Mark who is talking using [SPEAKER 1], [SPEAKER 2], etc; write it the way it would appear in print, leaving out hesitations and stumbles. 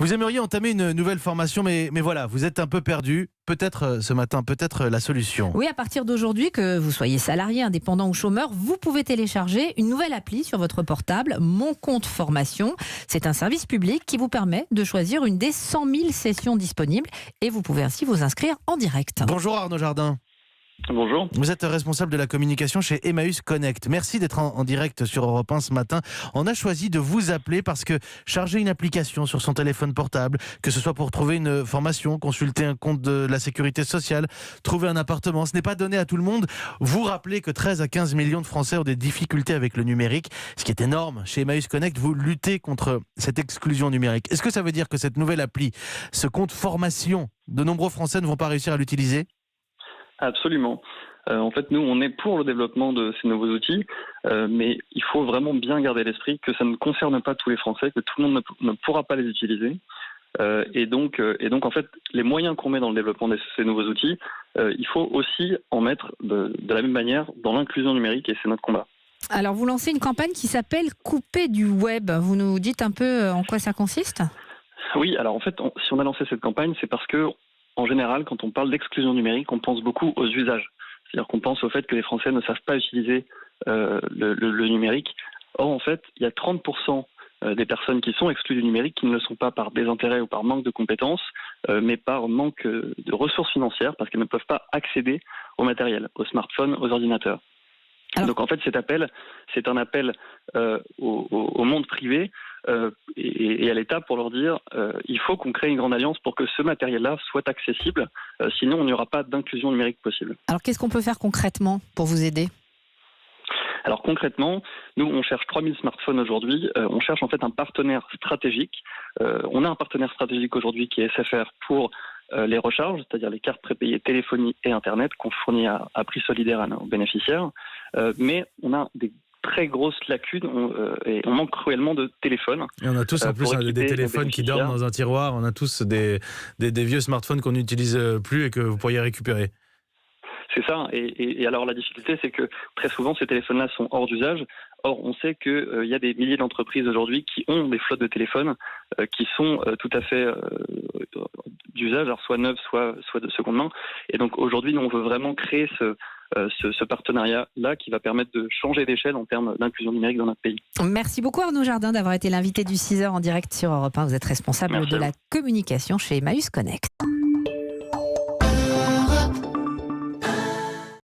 [SPEAKER 1] Vous aimeriez entamer une nouvelle formation, mais voilà, vous êtes un peu perdu. Peut-être ce matin, peut-être la solution.
[SPEAKER 2] Oui, à partir d'aujourd'hui, que vous soyez salarié, indépendant ou chômeur, vous pouvez télécharger une nouvelle appli sur votre portable, Mon Compte Formation. C'est un service public qui vous permet de choisir une des 100 000 sessions disponibles et vous pouvez ainsi vous inscrire en direct.
[SPEAKER 1] Bonjour Arnaud Jardin.
[SPEAKER 3] Bonjour.
[SPEAKER 1] Vous êtes responsable de la communication chez Emmaüs Connect. Merci d'être en direct sur Europe 1 ce matin. On a choisi de vous appeler parce que charger une application sur son téléphone portable, que ce soit pour trouver une formation, consulter un compte de la sécurité sociale, trouver un appartement, ce n'est pas donné à tout le monde. Vous rappelez que 13 à 15 millions de Français ont des difficultés avec le numérique, ce qui est énorme. Chez Emmaüs Connect, vous luttez contre cette exclusion numérique. Est-ce que ça veut dire que cette nouvelle appli, ce compte formation, de nombreux Français ne vont pas réussir à l'utiliser ?
[SPEAKER 3] Absolument. En fait, nous, on est pour le développement de ces nouveaux outils, mais il faut vraiment bien garder à l'esprit que ça ne concerne pas tous les Français, que tout le monde ne pourra pas les utiliser. Et donc, en fait, les moyens qu'on met dans le développement de ces nouveaux outils, il faut aussi en mettre de la même manière dans l'inclusion numérique, et c'est notre combat.
[SPEAKER 2] Alors, vous lancez une campagne qui s'appelle Couper du web. Vous nous dites un peu en quoi ça consiste ?
[SPEAKER 3] Oui, alors en fait, si on a lancé cette campagne, c'est parce que en général, quand on parle d'exclusion numérique, on pense beaucoup aux usages. C'est-à-dire qu'on pense au fait que les Français ne savent pas utiliser le numérique. Or, en fait, il y a 30% des personnes qui sont exclues du numérique qui ne le sont pas par désintérêt ou par manque de compétences, mais par manque de ressources financières, parce qu'elles ne peuvent pas accéder au matériel, aux smartphones, aux ordinateurs. Donc en fait, cet appel, c'est un appel au monde privé et à l'État pour leur dire il faut qu'on crée une grande alliance pour que ce matériel-là soit accessible, sinon il n'y aura pas d'inclusion numérique possible.
[SPEAKER 2] Alors qu'est-ce qu'on peut faire concrètement pour vous aider ?
[SPEAKER 3] Alors concrètement, nous on cherche 3000 smartphones aujourd'hui, on cherche en fait un partenaire stratégique. On a un partenaire stratégique aujourd'hui qui est SFR pour les recharges, c'est-à-dire les cartes prépayées téléphonie et Internet qu'on fournit à prix solidaire à nos bénéficiaires. Mais on a des très grosses lacunes et on manque cruellement de téléphones.
[SPEAKER 1] Et on a tous en plus des téléphones qui dorment dans un tiroir, on a tous des vieux smartphones qu'on n'utilise plus et que vous pourriez récupérer.
[SPEAKER 3] C'est ça, et alors la difficulté c'est que très souvent ces téléphones-là sont hors d'usage. Or on sait qu'il y a des milliers d'entreprises aujourd'hui qui ont des flottes de téléphones qui sont tout à fait d'usage, alors soit neufs, soit de seconde main. Et donc aujourd'hui nous on veut vraiment créer ce partenariat-là qui va permettre de changer d'échelle en termes d'inclusion numérique dans notre pays.
[SPEAKER 2] Merci beaucoup Arnaud Jardin d'avoir été l'invité du 6h en direct sur Europe 1. Vous êtes responsable de la communication chez Emmaüs Connect.